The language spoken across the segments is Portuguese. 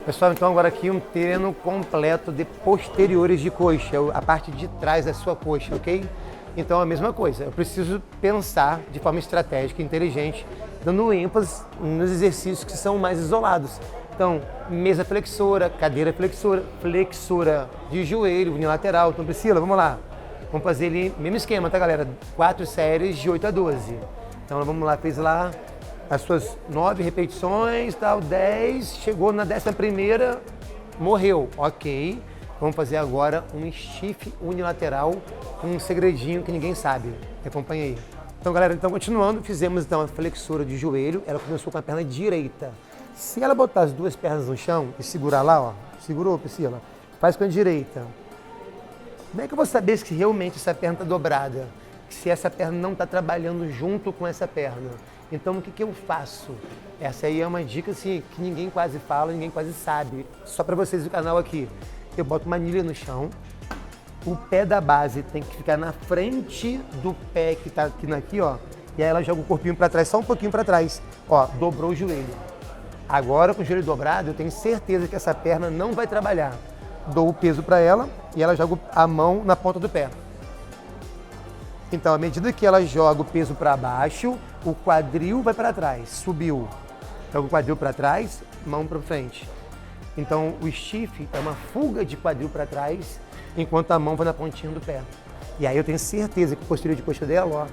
Pessoal, então agora aqui um treino completo de posteriores de coxa, a parte de trás da sua coxa, ok? Então a mesma coisa, eu preciso pensar de forma estratégica e inteligente, dando ênfase nos exercícios que são mais isolados. Então, mesa flexora, cadeira flexora, flexora de joelho, unilateral. Então, Priscila, vamos lá. Vamos fazer ali, mesmo esquema, tá, galera? 4 séries de 8 a 12. Então, vamos lá, fez lá as suas 9 repetições, tal, 10, chegou na 11ª, morreu. Ok, vamos fazer agora um stiff unilateral, um segredinho que ninguém sabe. Acompanha aí. Então, galera, continuando, fizemos então a flexora de joelho, ela começou com a perna direita. Se ela botar as duas pernas no chão e segurar lá, ó, segurou, Priscila, faz com a direita. Como é que eu vou saber se realmente essa perna está dobrada? Se essa perna não está trabalhando junto com essa perna? Então, o que eu faço? Essa aí é uma dica assim, que ninguém quase fala, ninguém quase sabe. Só para vocês do canal aqui. Eu boto uma anilha no chão, o pé da base tem que ficar na frente do pé que está aqui, ó. E aí ela joga o corpinho para trás, só um pouquinho para trás. Ó, dobrou o joelho. Agora, com o joelho dobrado, eu tenho certeza que essa perna não vai trabalhar. Dou o peso para ela e ela joga a mão na ponta do pé. Então, à medida que ela joga o peso para baixo, o quadril vai para trás, subiu. Joga o quadril para trás, mão para frente. Então, o stiff é uma fuga de quadril para trás, enquanto a mão vai na pontinha do pé. E aí eu tenho certeza que o posterior de coxa dela, ó,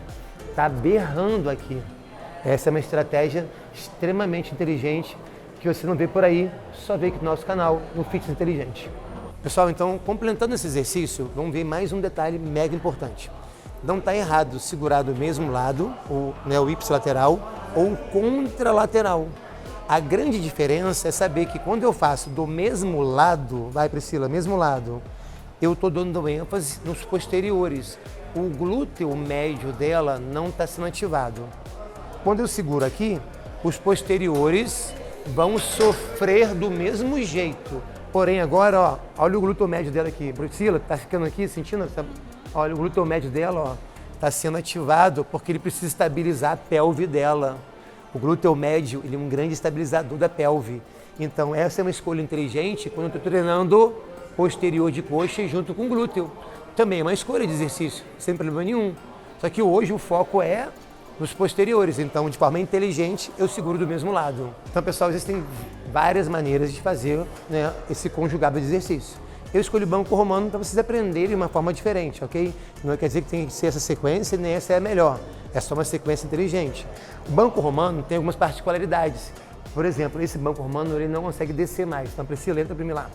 tá berrando aqui. Essa é uma estratégia extremamente inteligente que você não vê por aí, só vê aqui no nosso canal, no Fitness Inteligente. Pessoal, então, complementando esse exercício, vamos ver mais um detalhe mega importante. Não está errado segurar do mesmo lado, o ipsilateral ou contralateral. A grande diferença é saber que quando eu faço do mesmo lado, vai Priscila, mesmo lado, eu estou dando ênfase nos posteriores. O glúteo médio dela não está sendo ativado. Quando eu seguro aqui, os posteriores vão sofrer do mesmo jeito. Porém, agora, ó, olha o glúteo médio dela aqui. Priscila, tá ficando aqui, sentindo? Olha, o glúteo médio dela, ó, tá sendo ativado porque ele precisa estabilizar a pelve dela. O glúteo médio, ele é um grande estabilizador da pelve. Então, essa é uma escolha inteligente quando eu estou treinando posterior de coxa junto com o glúteo. Também é uma escolha de exercício, sem problema nenhum. Só que hoje o foco é nos posteriores, então de forma inteligente eu seguro do mesmo lado. Então, pessoal, existem várias maneiras de fazer, né, esse conjugado de exercício. Eu escolhi o banco romano para vocês aprenderem de uma forma diferente, ok? Não quer dizer que tem que ser essa sequência, nem essa é a melhor. É só uma sequência inteligente. O banco romano tem algumas particularidades. Por exemplo, esse banco romano ele não consegue descer mais. Então, Priscila, entra para mim lá.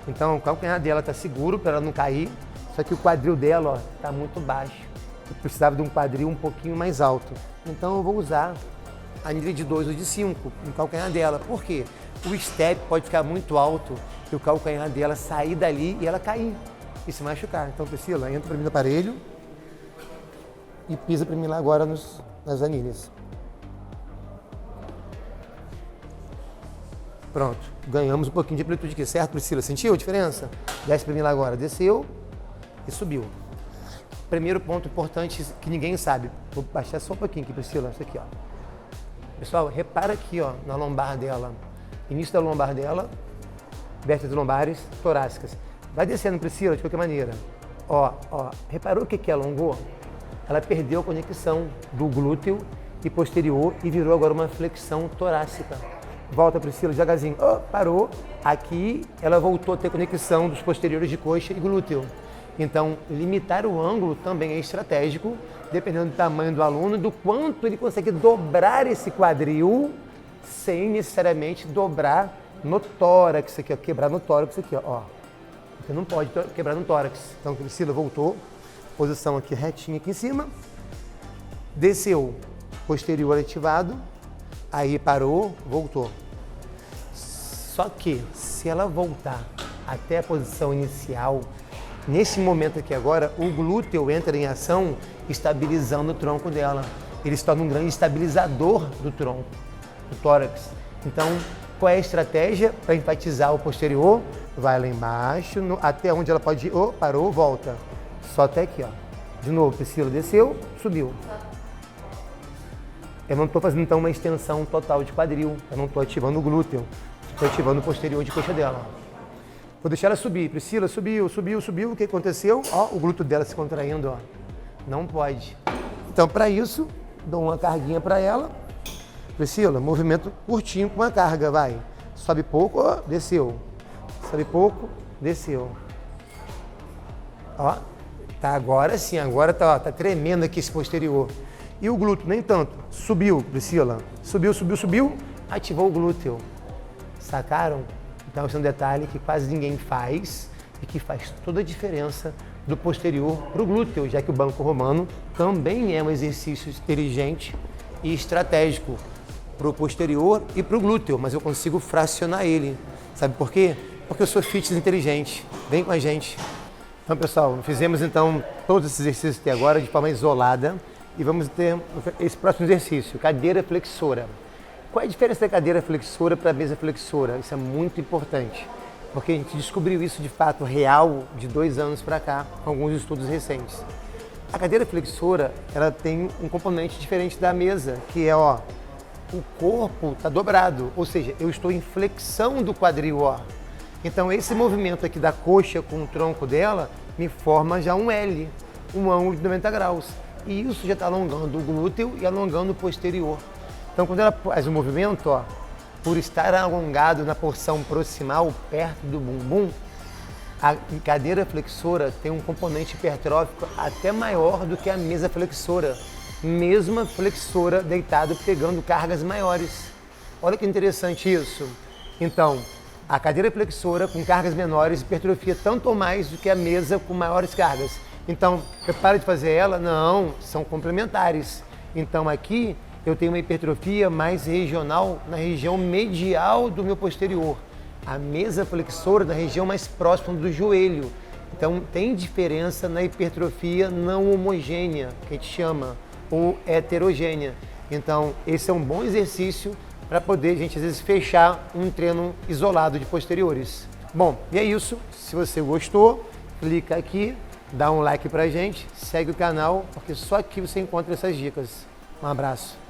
Então, o calcanhar dela está seguro para ela não cair, só que o quadril dela está muito baixo. Eu precisava de um quadril um pouquinho mais alto. Então eu vou usar a anilha de 2 ou de 5 no calcanhar dela. Por quê? O step pode ficar muito alto e o calcanhar dela sair dali e ela cair e se machucar. Então, Priscila, entra para mim no aparelho e pisa para mim lá agora nas anilhas. Pronto, ganhamos um pouquinho de amplitude aqui, certo, Priscila? Sentiu a diferença? Desce para mim lá agora, desceu e subiu. Primeiro ponto importante que ninguém sabe. Vou baixar só um pouquinho aqui, Priscila. Isso aqui, ó. Pessoal, repara aqui, ó, na lombar dela. Início da lombar dela, vértebras lombares, torácicas. Vai descendo, Priscila, de qualquer maneira. Ó, reparou o que alongou? Ela perdeu a conexão do glúteo e posterior e virou agora uma flexão torácica. Volta, Priscila, devagarzinho. Oh, parou. Aqui ela voltou a ter conexão dos posteriores de coxa e glúteo. Então, limitar o ângulo também é estratégico, dependendo do tamanho do aluno, do quanto ele consegue dobrar esse quadril sem necessariamente dobrar no tórax, aqui, ó, quebrar no tórax aqui, ó. Você não pode quebrar no tórax. Então, Priscila voltou, posição aqui retinha aqui em cima, desceu, posterior ativado, aí parou, voltou. Só que, se ela voltar até a posição inicial, nesse momento aqui agora, o glúteo entra em ação, estabilizando o tronco dela. Ele se torna um grande estabilizador do tronco, do tórax. Então, qual é a estratégia para enfatizar o posterior? Vai lá embaixo, até onde ela pode ir. Oh, parou, volta. Só até aqui, ó. De novo, Priscila, desceu, subiu. Eu não estou fazendo então uma extensão total de quadril, eu não estou ativando o glúteo. Estou ativando o posterior de coxa dela. Vou deixar ela subir. Priscila, subiu, subiu, subiu. O que aconteceu? Ó, o glúteo dela se contraindo, ó. Não pode. Então, para isso, dou uma carguinha para ela. Priscila, movimento curtinho com uma carga, vai. Sobe pouco, ó, desceu. Sobe pouco, desceu. Ó, tá agora sim, agora tá, ó, tá tremendo aqui esse posterior. E o glúteo, nem tanto. Subiu, Priscila. Subiu, subiu, subiu. Ativou o glúteo. Sacaram? Então, esse é um detalhe que quase ninguém faz e que faz toda a diferença do posterior para o glúteo, já que o banco romano também é um exercício inteligente e estratégico para o posterior e para o glúteo, mas eu consigo fracionar ele. Sabe por quê? Porque eu sou fitness inteligente. Vem com a gente. Então, pessoal, fizemos então todos esses exercícios até agora de forma isolada e vamos ter esse próximo exercício, cadeira flexora. Qual é a diferença da cadeira flexora para a mesa flexora? Isso é muito importante, porque a gente descobriu isso de fato real de 2 anos para cá, com alguns estudos recentes. A cadeira flexora, ela tem um componente diferente da mesa, que é, ó, o corpo está dobrado, ou seja, eu estou em flexão do quadril, ó. Então esse movimento aqui da coxa com o tronco dela me forma já um L, um ângulo de 90 graus. E isso já está alongando o glúteo e alongando o posterior. Então, quando ela faz o movimento, ó, por estar alongado na porção proximal, perto do bumbum, a cadeira flexora tem um componente hipertrófico até maior do que a mesa flexora. Mesma flexora deitado pegando cargas maiores. Olha que interessante isso. Então, a cadeira flexora com cargas menores hipertrofia tanto ou mais do que a mesa com maiores cargas. Então, eu paro de fazer ela? Não, são complementares. Então, aqui eu tenho uma hipertrofia mais regional na região medial do meu posterior. A mesa flexora na região mais próxima do joelho. Então tem diferença na hipertrofia não homogênea, que a gente chama, ou heterogênea. Então esse é um bom exercício para poder a gente às vezes fechar um treino isolado de posteriores. Bom, e é isso. Se você gostou, clica aqui, dá um like pra gente, segue o canal, porque só aqui você encontra essas dicas. Um abraço.